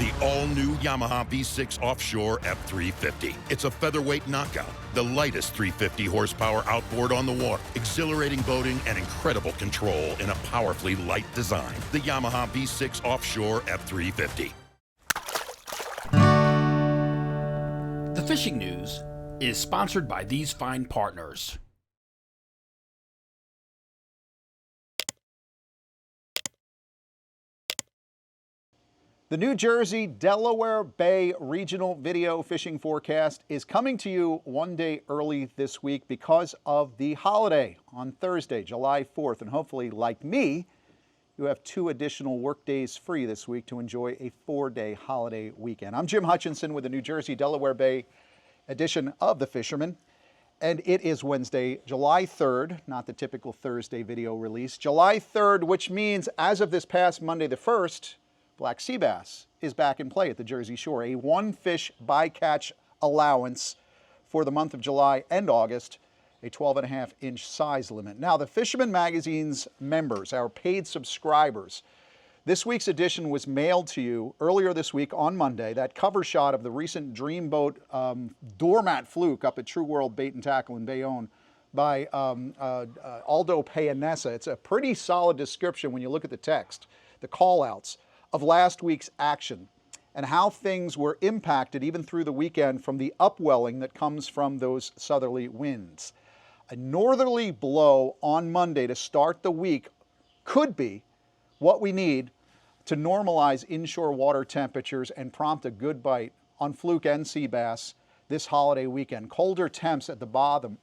The all-new Yamaha V6 Offshore F350. It's a featherweight knockout, the lightest 350 horsepower outboard on the water, exhilarating boating and incredible control in a powerfully light design. The Yamaha V6 Offshore F350. The Fishing News is sponsored by these fine partners. The New Jersey Delaware Bay Regional Video Fishing Forecast is coming to you one day early this week because of the holiday on Thursday, July 4th. And hopefully, like me, you have 2 additional work days free this week to enjoy a 4-day holiday weekend. I'm Jim Hutchinson with the New Jersey Delaware Bay edition of The Fisherman. And it is Wednesday, July 3rd, not the typical Thursday video release. July 3rd, which means as of this past Monday the 1st, black sea bass is back in play at the Jersey Shore. A 1-fish bycatch allowance for the month of July and August, a 12.5-inch size limit. Now, the Fisherman Magazine's members, our paid subscribers, this week's edition was mailed to you earlier this week on Monday. That cover shot of the recent Dreamboat doormat fluke up at True World Bait and Tackle in Bayonne by Aldo Payanessa. It's a pretty solid description when you look at the text, the call-outs of last week's action and how things were impacted even through the weekend from the upwelling that comes from those southerly winds. A northerly blow on Monday to start the week could be what we need to normalize inshore water temperatures and prompt a good bite on fluke and sea bass this holiday weekend. Colder temps at the bottom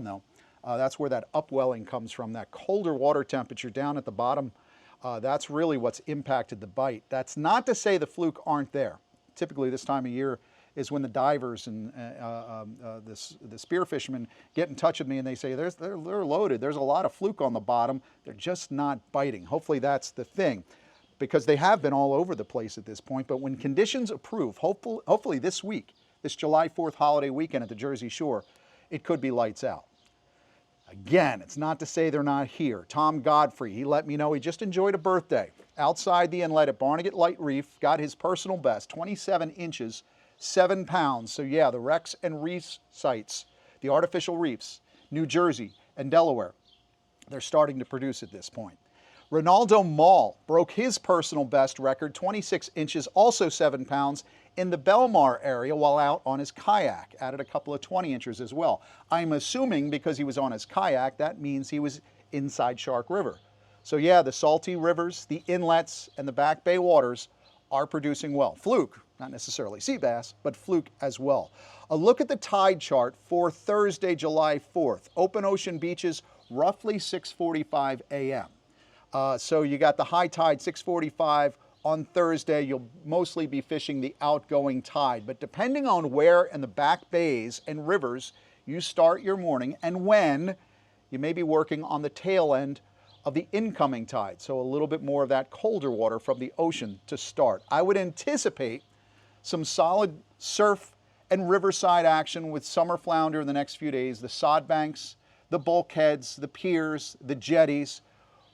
though. That's where that upwelling comes from, that colder water temperature down at the bottom. That's really what's impacted the bite. That's not to say the fluke aren't there. Typically this time of year is when the divers and the spear fishermen get in touch with me and they say they're loaded. There's a lot of fluke on the bottom. They're just not biting. Hopefully that's the thing, because they have been all over the place at this point. But when conditions approve, hopefully this week, this July 4th holiday weekend at the Jersey Shore, it could be lights out. Again, it's not to say they're not here. Tom Godfrey, he let me know he just enjoyed a birthday outside the inlet at Barnegat Light Reef, got his personal best, 27 inches, 7 pounds. So yeah, the wrecks and reef sites, the artificial reefs, New Jersey and Delaware, they're starting to produce at this point. Ronaldo Mall broke his personal best record, 26 inches, also 7 pounds, in the Belmar area while out on his kayak. Added a couple of 20 inches as well. I'm assuming because he was on his kayak, that means he was inside Shark River. So yeah, the salty rivers, the inlets, and the back bay waters are producing well. Fluke, not necessarily sea bass, but fluke as well. A look at the tide chart for Thursday, July 4th. Open ocean beaches, roughly 6:45 a.m. So you got the high tide, 6:45 on Thursday. You'll mostly be fishing the outgoing tide, but depending on where in the back bays and rivers you start your morning and when, you may be working on the tail end of the incoming tide. So a little bit more of that colder water from the ocean to start. I would anticipate some solid surf and riverside action with summer flounder in the next few days. The sod banks, the bulkheads, the piers, the jetties.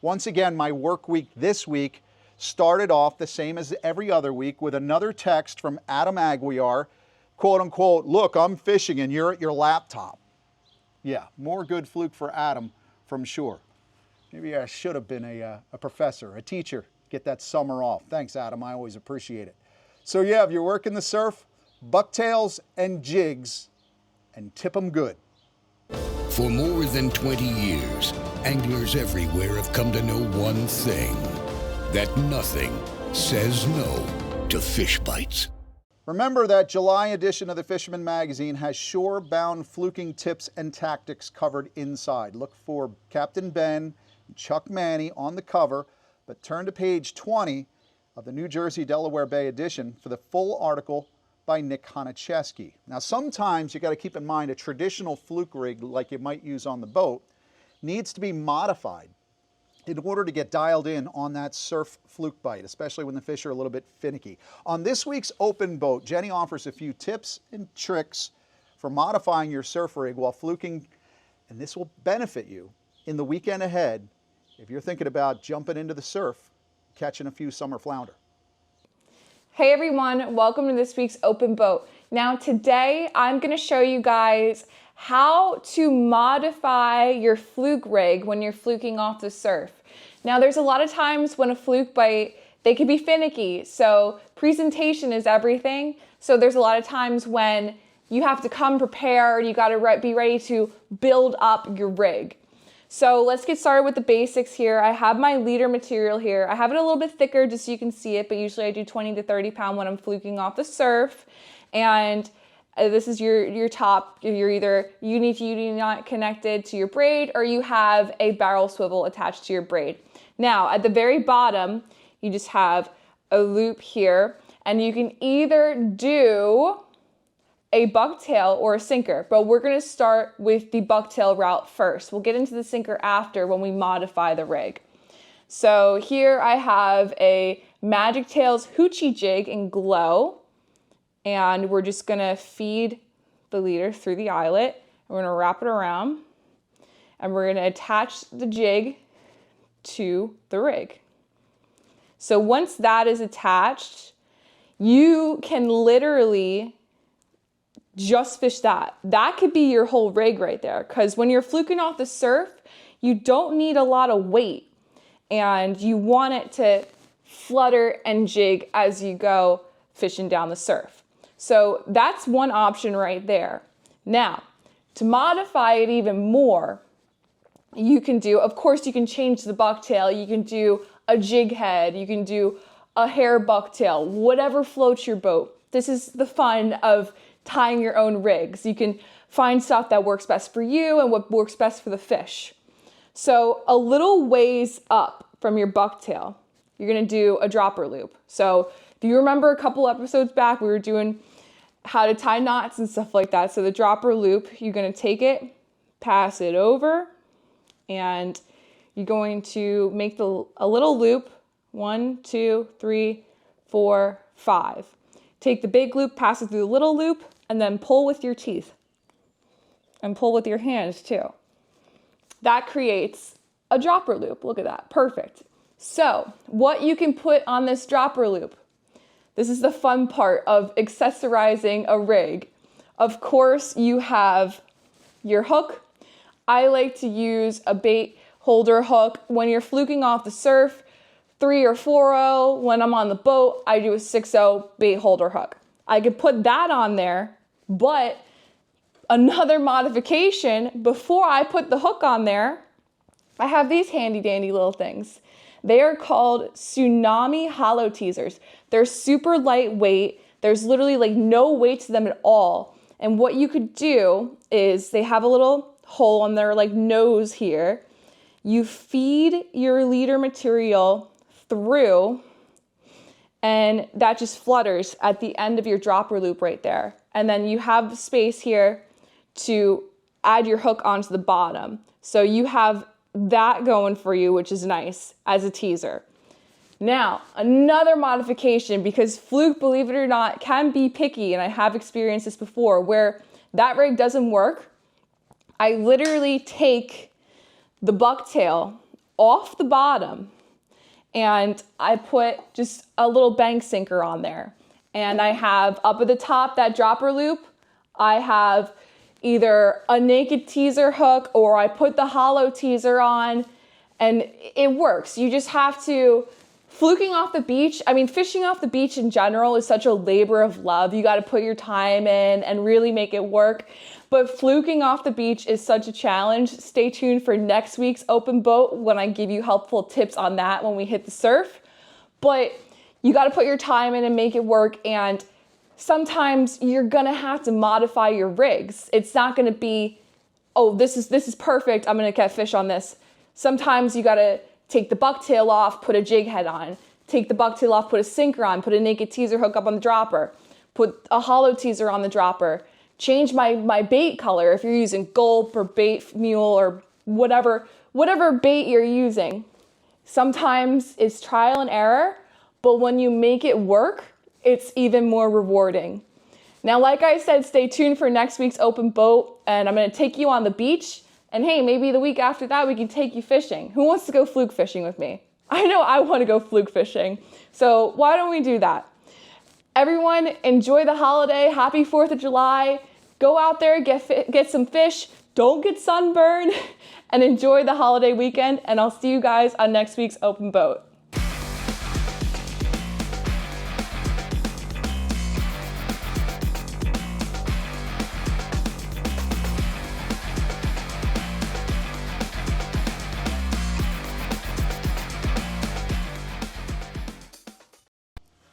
Once again, my work week this week started off the same as every other week with another text from Adam Aguiar, quote unquote, look, I'm fishing and you're at your laptop. Yeah, more good fluke for Adam from shore. Maybe I should have been a professor, a teacher, get that summer off. Thanks, Adam, I always appreciate it. So yeah, if you're working the surf, bucktails and jigs, and tip them good. For more than 20 years, anglers everywhere have come to know one thing, that nothing says no to fish bites. Remember that July edition of the Fisherman Magazine has shore-bound fluking tips and tactics covered inside. Look for Captain Ben and Chuck Manny on the cover, but turn to page 20 of the New Jersey Delaware Bay edition for the full article by Nick Honicheski. Now, sometimes you got to keep in mind a traditional fluke rig like you might use on the boat needs to be modified in order to get dialed in on that surf fluke bite, especially when the fish are a little bit finicky. On this week's Open Boat, Jenni offers a few tips and tricks for modifying your surf rig while fluking, and this will benefit you in the weekend ahead if you're thinking about jumping into the surf, catching a few summer flounder. Hey everyone, welcome to this week's Open Boat. Now today I'm going to show you guys how to modify your fluke rig when you're fluking off the surf. Now there's a lot of times when a fluke bite, they can be finicky, so presentation is everything. So there's a lot of times when you have to come prepared, you got to be ready to build up your rig. So let's get started with the basics here. I have my leader material here. I have it a little bit thicker just so you can see it, but usually I do 20 to 30 pound when I'm fluking off the surf. And this is your top. You're either uni to uni knot connected to your braid, or you have a barrel swivel attached to your braid. Now at the very bottom, you just have a loop here, and you can either do a bucktail or a sinker, but we're going to start with the bucktail route first. We'll get into the sinker after when we modify the rig. So here I have a Magic Tails hoochie jig in glow, and we're just going to feed the leader through the eyelet. We're going to wrap it around, and we're going to attach the jig to the rig. So once that is attached, you can literally just fish that. That could be your whole rig right there, because when you're fluking off the surf, you don't need a lot of weight, and you want it to flutter and jig as you go fishing down the surf. So that's one option right there. Now, to modify it even more, you can do, of course, you can change the bucktail, you can do a jig head, you can do a hair bucktail, whatever floats your boat. This is the fun of tying your own rigs. You can find stuff that works best for you and what works best for the fish. So a little ways up from your bucktail, you're gonna do a dropper loop. So if you remember a couple episodes back, we were doing how to tie knots and stuff like that. So the dropper loop, you're gonna take it, pass it over, and you're going to make a little loop, 1, 2, 3, 4, 5. Take the big loop, pass it through the little loop, and then pull with your teeth. And pull with your hands too. That creates a dropper loop. Look at that, perfect. So, what you can put on this dropper loop. This is the fun part of accessorizing a rig. Of course, you have your hook. I like to use a bait holder hook. When you're fluking off the surf, 3 or 4-0. When I'm on the boat, I do a 6-0 bait holder hook. I could put that on there, but another modification, before I put the hook on there, I have these handy dandy little things. They are called Tsunami hollow teasers. They're super lightweight. There's literally like no weight to them at all. And what you could do is they have a little hole on their like nose here. You feed your leader material through, and that just flutters at the end of your dropper loop right there. And then you have space here to add your hook onto the bottom. So you have that going for you, which is nice as a teaser. Now, another modification, because fluke, believe it or not, can be picky, and I have experienced this before, where that rig doesn't work. I literally take the bucktail off the bottom, and I put just a little bank sinker on there. And I have up at the top that dropper loop, I have either a naked teaser hook or I put the hollow teaser on, and it works. You just have to, fluking off the beach, I mean, fishing off the beach in general is such a labor of love. You got to put your time in and really make it work. But fluking off the beach is such a challenge. Stay tuned for next week's Open Boat when I give you helpful tips on that when we hit the surf. But you got to put your time in and make it work, and sometimes you're gonna have to modify your rigs. It's not gonna be, oh, this is perfect, I'm gonna catch fish on this. Sometimes you gotta take the bucktail off, put a jig head on. Take the bucktail off, put a sinker on, put a naked teaser hook up on the dropper, put a hollow teaser on the dropper. Change my bait color if you're using gulp or bait mule or whatever bait you're using. Sometimes it's trial and error, but when you make it work, it's even more rewarding. Now, like I said, stay tuned for next week's Open Boat, and I'm gonna take you on the beach, and hey, maybe the week after that we can take you fishing. Who wants to go fluke fishing with me? I know I wanna go fluke fishing, so why don't we do that? Everyone, enjoy the holiday. Happy 4th of July. Go out there, get some fish. Don't get sunburned and enjoy the holiday weekend. And I'll see you guys on next week's Open Boat.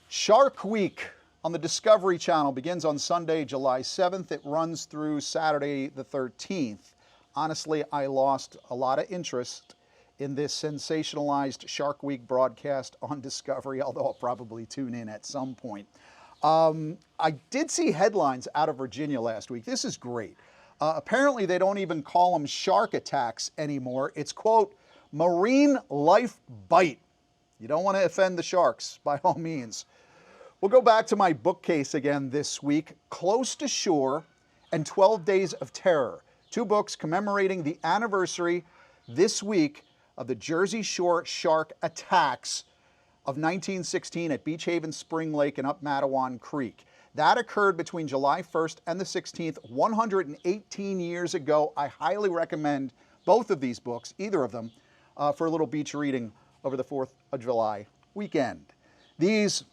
Shark Week on the Discovery Channel begins on Sunday, July 7th. It runs through Saturday the 13th. Honestly, I lost a lot of interest in this sensationalized Shark Week broadcast on Discovery, although I'll probably tune in at some point. I did see headlines out of Virginia last week. This is great. Apparently, they don't even call them shark attacks anymore. It's, quote, marine life bite. You don't want to offend the sharks, by all means. We'll go back to my bookcase again this week, Close to Shore and 12 Days of Terror, 2 books commemorating the anniversary this week of the Jersey Shore shark attacks of 1916 at Beach Haven Spring Lake and up Matawan Creek. That occurred between July 1st and the 16th, 118 years ago. I highly recommend both of these books, either of them, for a little beach reading over the 4th of July weekend. These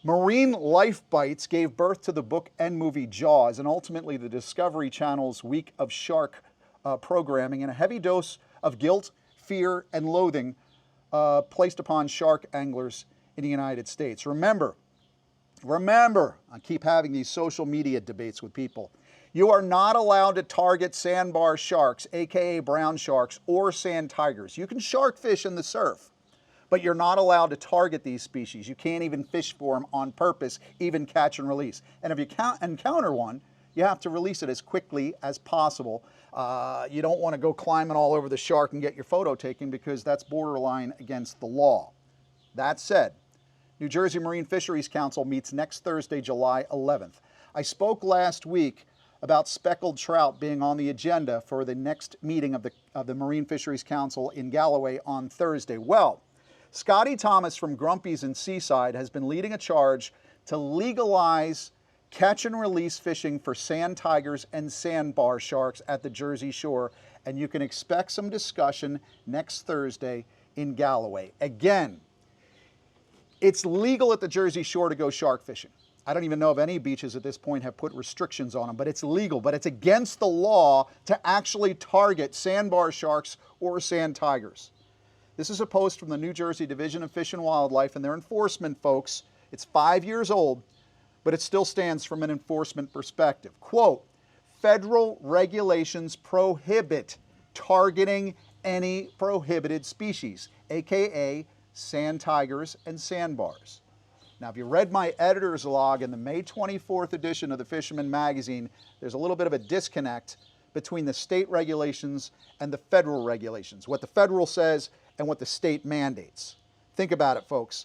marine life bites gave birth to the book and movie Jaws, and ultimately the Discovery Channel's week of shark programming, and a heavy dose of guilt, fear, and loathing placed upon shark anglers in the United States. Remember, I keep having these social media debates with people. You are not allowed to target sandbar sharks, aka brown sharks, or sand tigers. You can shark fish in the surf, but you're not allowed to target these species. You can't even fish for them on purpose, even catch and release. And if you encounter one, you have to release it as quickly as possible. You don't want to go climbing all over the shark and get your photo taken, because that's borderline against the law. That said, New Jersey Marine Fisheries Council meets next Thursday, July 11th. I spoke last week about speckled trout being on the agenda for the next meeting of the Marine Fisheries Council in Galloway on Thursday. Well, Scotty Thomas from Grumpy's in Seaside has been leading a charge to legalize catch and release fishing for sand tigers and sandbar sharks at the Jersey Shore, and you can expect some discussion next Thursday in Galloway. Again, it's legal at the Jersey Shore to go shark fishing. I don't even know if any beaches at this point have put restrictions on them, but it's legal. But it's against the law to actually target sandbar sharks or sand tigers. This is a post from the New Jersey Division of Fish and Wildlife and their enforcement folks. It's 5 years old, but it still stands from an enforcement perspective. Quote, federal regulations prohibit targeting any prohibited species, aka sand tigers and sandbars. Now, if you read my editor's log in the May 24th edition of the Fisherman magazine, there's a little bit of a disconnect between the state regulations and the federal regulations, what the federal says and what the state mandates. Think about it, folks.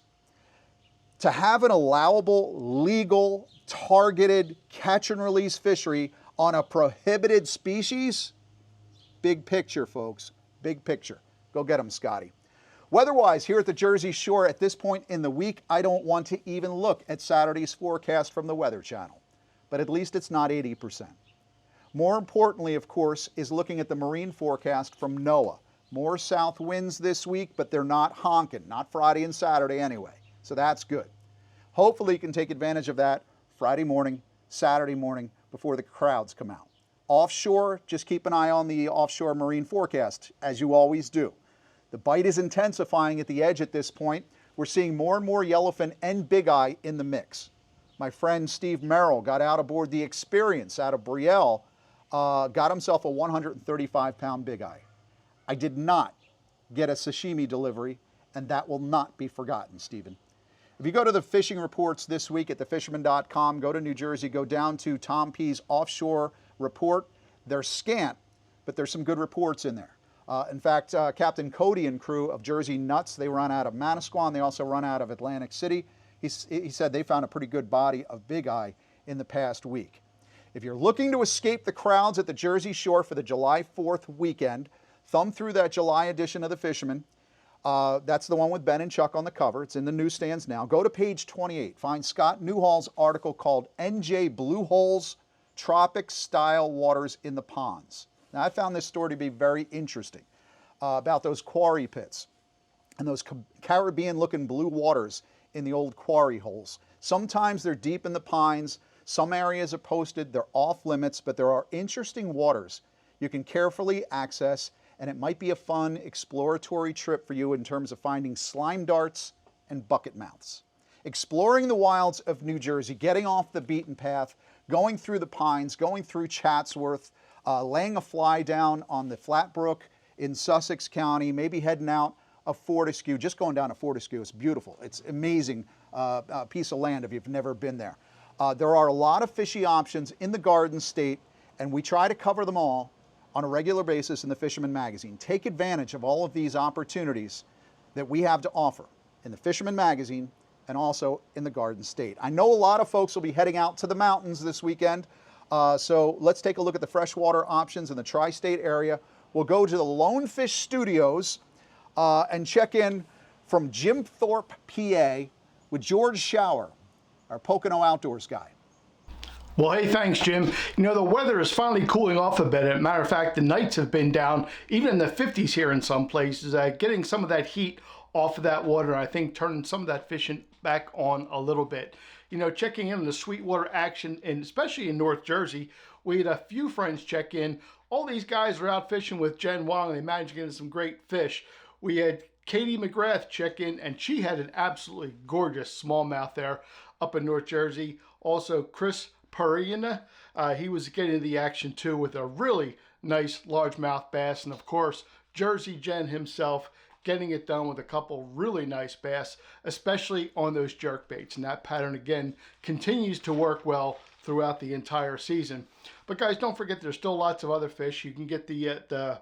To have an allowable, legal, targeted catch and release fishery on a prohibited species, big picture, folks, big picture. Go get them, Scotty. Weather-wise, here at the Jersey Shore at this point in the week, I don't want to even look at Saturday's forecast from the Weather Channel, but at least it's not 80%. More importantly, of course, is looking at the marine forecast from NOAA. More south winds this week, but they're not honking, not Friday and Saturday anyway, so that's good. Hopefully you can take advantage of that Friday morning, Saturday morning, before the crowds come out. Offshore, just keep an eye on the offshore marine forecast, as you always do. The bite is intensifying at the edge at this point. We're seeing more and more yellowfin and big eye in the mix. My friend Steve Merrill got out aboard the Experience out of Brielle, got himself a 135-pound big eye. I did not get a sashimi delivery, and that will not be forgotten, Stephen. If you go to the fishing reports this week at thefisherman.com, go to New Jersey, go down to Tom P's offshore report. They're scant, but there's some good reports in there. In fact, Captain Cody and crew of Jersey Nuts, they run out of Manasquan. They also run out of Atlantic City. He said they found a pretty good body of big eye in the past week. If you're looking to escape the crowds at the Jersey Shore for the July 4th weekend, thumb through that July edition of The Fisherman. That's the one with Ben and Chuck on the cover. It's in the newsstands now. Go to page 28. Find Scott Newhall's article called NJ Blue Holes, Tropic-Style Waters in the Ponds. Now, I found this story to be very interesting about those quarry pits and those Caribbean-looking blue waters in the old quarry holes. Sometimes they're deep in the pines. Some areas are posted. They're off limits, but there are interesting waters you can carefully access, and it might be a fun exploratory trip for you in terms of finding slime darts and bucket mouths. Exploring the wilds of New Jersey, getting off the beaten path, going through the pines, going through Chatsworth, laying a fly down on the Flatbrook in Sussex County, maybe heading out of Fortescue, just going down to Fortescue. It's beautiful. It's amazing piece of land if you've never been there. There are a lot of fishy options in the Garden State, and we try to cover them all on a regular basis in the Fisherman magazine. Take advantage of all of these opportunities that we have to offer in the Fisherman magazine and also in the Garden State. I know a lot of folks will be heading out to the mountains this weekend, so let's take a look at the freshwater options in the tri-state area. We'll go to the Lone Fish Studios and check in from Jim Thorpe, PA, with George Shower, our Pocono Outdoors guy. Well, hey, thanks, Jim. You know, the weather is finally cooling off a bit. As a matter of fact, the nights have been down, even in the 50s here in some places, getting some of that heat off of that water, I think turning some of that fishing back on a little bit. You know, checking in on the Sweetwater action, and especially in North Jersey, we had a few friends check in. All these guys are out fishing with Jen Wong, and they managed to get some great fish. We had Katie McGrath check in, and she had an absolutely gorgeous smallmouth there up in North Jersey. Also, Chris Parina, he was getting the action too with a really nice largemouth bass, and of course Jersey Jen himself getting it done with a couple really nice bass, especially on those jerk baits, and that pattern again continues to work well throughout the entire season. But guys, don't forget there's still lots of other fish. You can get the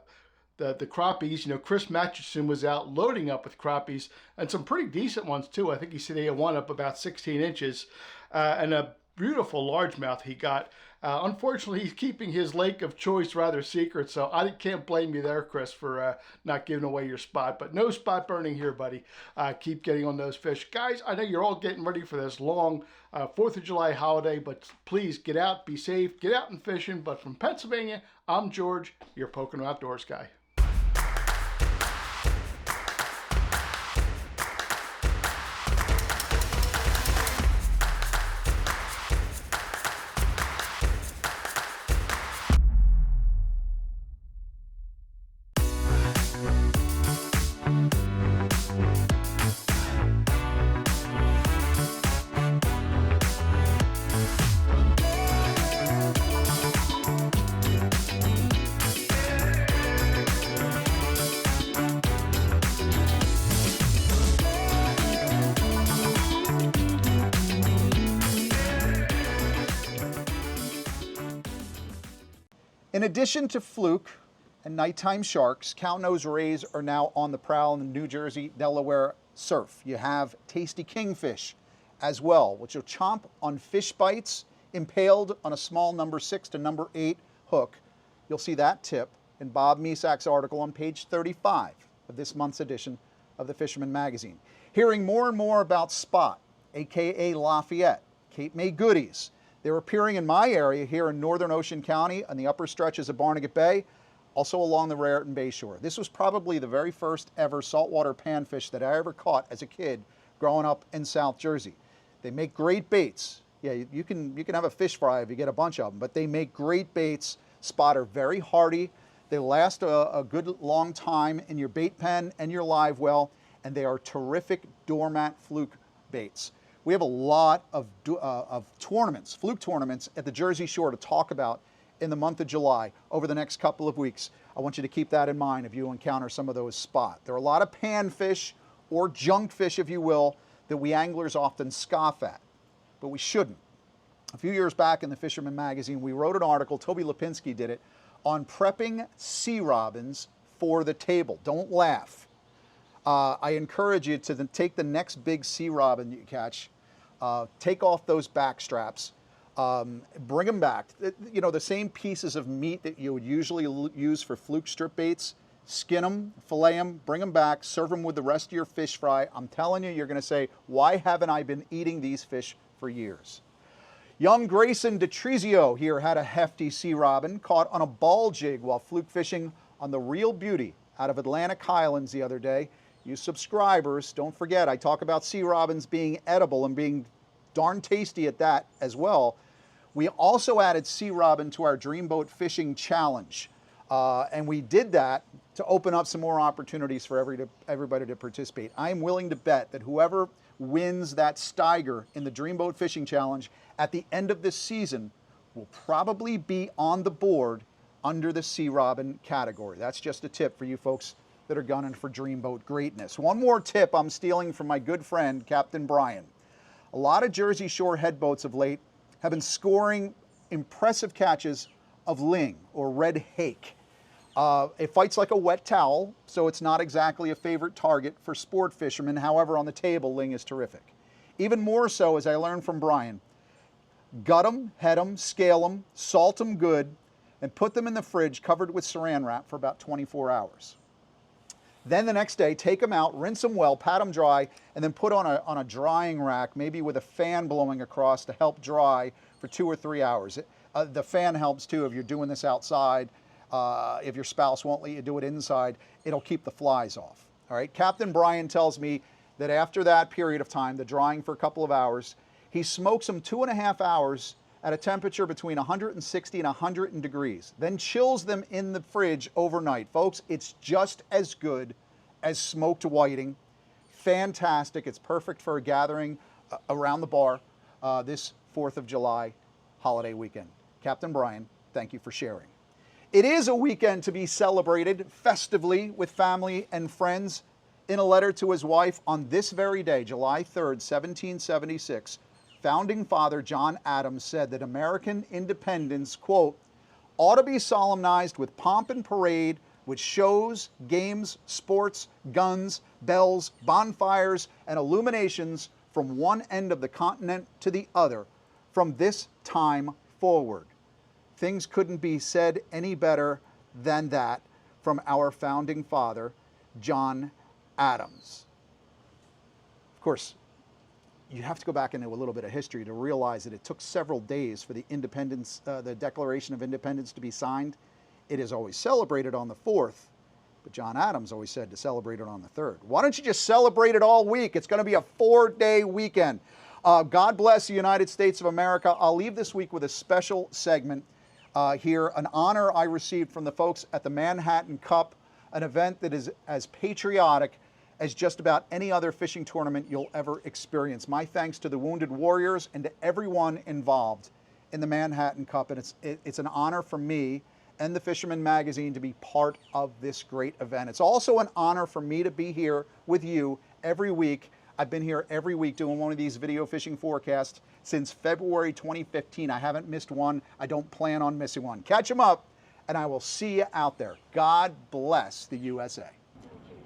crappies. You know, Chris Matchison was out loading up with crappies, and some pretty decent ones too. I think he said he had one up about 16 inches, and a beautiful largemouth he got. Unfortunately, he's keeping his lake of choice rather secret, so I can't blame you there, Chris, for not giving away your spot. But no spot burning here, buddy. Keep getting on those fish. Guys, I know you're all getting ready for this long 4th of July holiday, but please get out, be safe, get out and fishing. But from Pennsylvania, I'm George, your Pocono Outdoors guy. In addition to fluke and nighttime sharks, cow-nosed rays are now on the prowl in the New Jersey, Delaware surf. You have tasty kingfish as well, which will chomp on fish bites impaled on a small number 6 to number 8 hook. You'll see that tip in Bob Mesak's article on page 35 of this month's edition of the Fisherman magazine. Hearing more and more about Spot, aka Lafayette, Cape May goodies. They're appearing in my area here in northern Ocean County on the upper stretches of Barnegat Bay, also along the Raritan Bay shore. This was probably the very first ever saltwater panfish that I ever caught as a kid growing up in South Jersey. They make great baits. Yeah, you can have a fish fry if you get a bunch of them, but they make great baits. Spot are very hardy. They last a good long time in your bait pen and your live well, and they are terrific doormat fluke baits. We have a lot of tournaments, fluke tournaments at the Jersey Shore to talk about in the month of July over the next couple of weeks. I want you to keep that in mind if you encounter some of those spot. There are a lot of panfish or junk fish, if you will, that we anglers often scoff at, but we shouldn't. A few years back in the Fisherman magazine, we wrote an article, Toby Lipinski did it, on prepping sea robins for the table. Don't laugh. I encourage you to take the next big sea robin you catch, take off those back straps, bring them back. You know, the same pieces of meat that you would usually use for fluke strip baits, Skin them, fillet them, bring them back, serve them with the rest of your fish fry. I'm telling you, you're going to say, why haven't I been eating these fish for years? Young Grayson DeTrizio here had a hefty sea robin caught on a ball jig while fluke fishing on the Real Beauty out of Atlantic Highlands the other day. You subscribers, don't forget, I talk about sea robins being edible and being darn tasty at that as well. We also added sea robin to our Dreamboat Fishing Challenge. And we did that to open up some more opportunities for everybody to participate. I'm willing to bet that whoever wins that Steiger in the Dreamboat Fishing Challenge at the end of this season will probably be on the board under the sea robin category. That's just a tip for you folks that are gunning for Dreamboat greatness. One more tip I'm stealing from my good friend, Captain Brian. A lot of Jersey Shore headboats of late have been scoring impressive catches of Ling, or red hake. It fights like a wet towel, so it's not exactly a favorite target for sport fishermen. However, on the table, Ling is terrific. Even more so, as I learned from Brian, gut them, head them, scale them, salt them good, and put them in the fridge covered with saran wrap for about 24 hours. Then the next day, take them out, rinse them well, pat them dry, and then put on a drying rack, maybe with a fan blowing across to help dry for 2 or 3 hours. The fan helps too if you're doing this outside. If your spouse won't let you do it inside, it'll keep the flies off. All right. Captain Brian tells me that after that period of time, the drying for a couple of hours, he smokes them 2.5 hours at a temperature between 160 and 100 degrees, then chills them in the fridge overnight. Folks, it's just as good as smoked whiting. Fantastic. It's perfect for a gathering around the bar this 4th of July holiday weekend. Captain Brian, thank you for sharing. It is a weekend to be celebrated festively with family and friends. In a letter to his wife on this very day, July 3rd, 1776, founding father John Adams said that American independence, quote, ought to be solemnized with pomp and parade, with shows, games, sports, guns, bells, bonfires, and illuminations from one end of the continent to the other from this time forward. Things couldn't be said any better than that from our founding father, John Adams. Of course, you have to go back into a little bit of history to realize that it took several days for the the Declaration of Independence to be signed. It is always celebrated on the 4th, but John Adams always said to celebrate it on the 3rd. Why don't you just celebrate it all week? It's going to be a 4-day weekend. God bless the United States of America. I'll leave this week with a special segment here, an honor I received from the folks at the Manhattan Cup, an event that is as patriotic as just about any other fishing tournament you'll ever experience. My thanks to the Wounded Warriors and to everyone involved in the Manhattan Cup. And it's an honor for me and the Fisherman magazine to be part of this great event. It's also an honor for me to be here with you every week. I've been here every week doing one of these video fishing forecasts since February 2015. I haven't missed one. I don't plan on missing one. Catch them up, and I will see you out there. God bless the USA.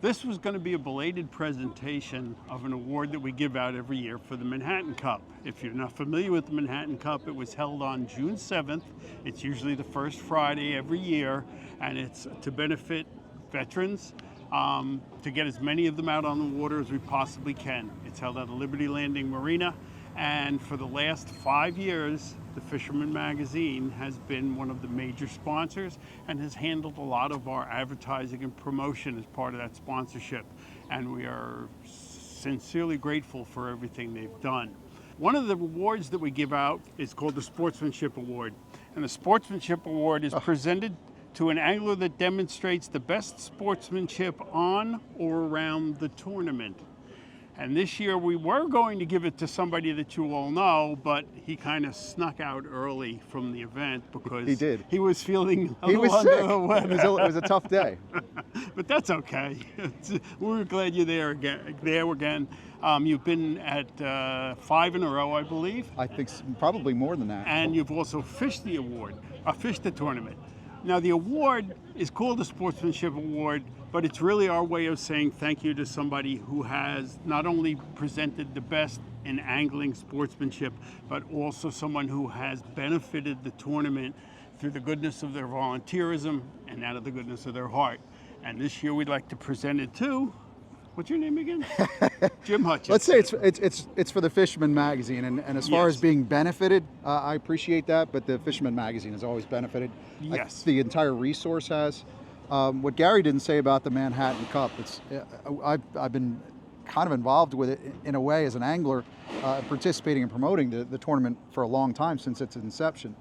This was going to be a belated presentation of an award that we give out every year for the Manhattan Cup. If you're not familiar with the Manhattan Cup, it was held on June 7th. It's usually the first Friday every year, and it's to benefit veterans, to get as many of them out on the water as we possibly can. It's held at the Liberty Landing Marina, and for the last 5 years, the Fisherman magazine has been one of the major sponsors and has handled a lot of our advertising and promotion as part of that sponsorship. And we are sincerely grateful for everything they've done. One of the awards that we give out is called the Sportsmanship Award. And the Sportsmanship Award is presented to an angler that demonstrates the best sportsmanship on or around the tournament. And this year we were going to give it to somebody that you all know, but he kind of snuck out early from the event because he was feeling a little under the weather. It was a tough day. But that's okay. We're glad you're there again. You've been at 5 in a row, I believe. I think probably more than that. And you've also fished the tournament. Now the award is called the Sportsmanship Award, but it's really our way of saying thank you to somebody who has not only presented the best in angling sportsmanship, but also someone who has benefited the tournament through the goodness of their volunteerism and out of the goodness of their heart. And this year we'd like to present it to, what's your name again? Jim Hutchinson. Let's say it's for the Fisherman magazine, and as far Yes. as being benefited, I appreciate that. But the Fisherman magazine has always benefited. Yes. The entire resource has. What Gary didn't say about the Manhattan Cup, I've been kind of involved with it in a way as an angler, participating and promoting the tournament for a long time, since its inception.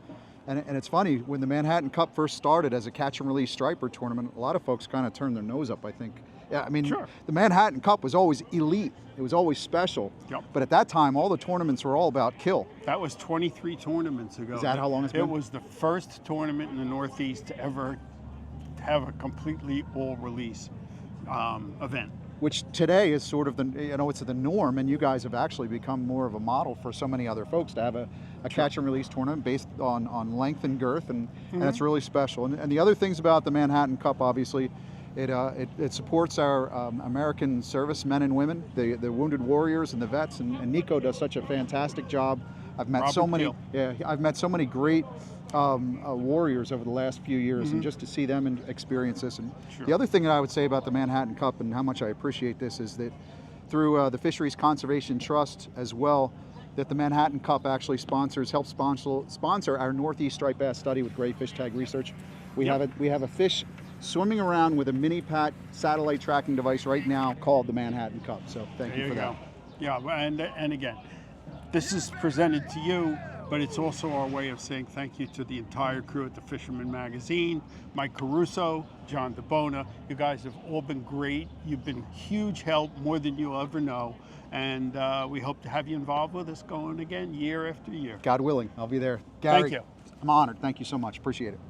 And it's funny, when the Manhattan Cup first started as a catch and release striper tournament, a lot of folks kind of turned their nose up, I think. Yeah, I mean, Sure. The Manhattan Cup was always elite. It was always special. Yep. But at that time, all the tournaments were all about kill. That was 23 tournaments ago. Is that how long it's been? It was the first tournament in the Northeast to ever have a completely all-release event. Which today is sort of it's the norm, and you guys have actually become more of a model for so many other folks to have a catch and release tournament based on length and girth, and it's really special. And the other things about the Manhattan Cup, obviously, it supports our American servicemen and women, the wounded warriors and the vets, and Nico does such a fantastic job. I've met I've met so many great warriors over the last few years, and just to see them and experience this. And the other thing that I would say about the Manhattan Cup and how much I appreciate this is that through the Fisheries Conservation Trust as well, that the Manhattan Cup actually helps sponsor our Northeast striped bass study with Gray Fish Tag Research. We have a fish swimming around with a mini PAT satellite tracking device right now called the Manhattan Cup. So thank you for that. Yeah, and again, this is presented to you, but it's also our way of saying thank you to the entire crew at the Fisherman magazine, Mike Caruso, John DeBona. You guys have all been great. You've been huge help, more than you'll ever know. And we hope to have you involved with us going again year after year. God willing, I'll be there. Gary, Thank you. I'm honored. Thank you so much. Appreciate it.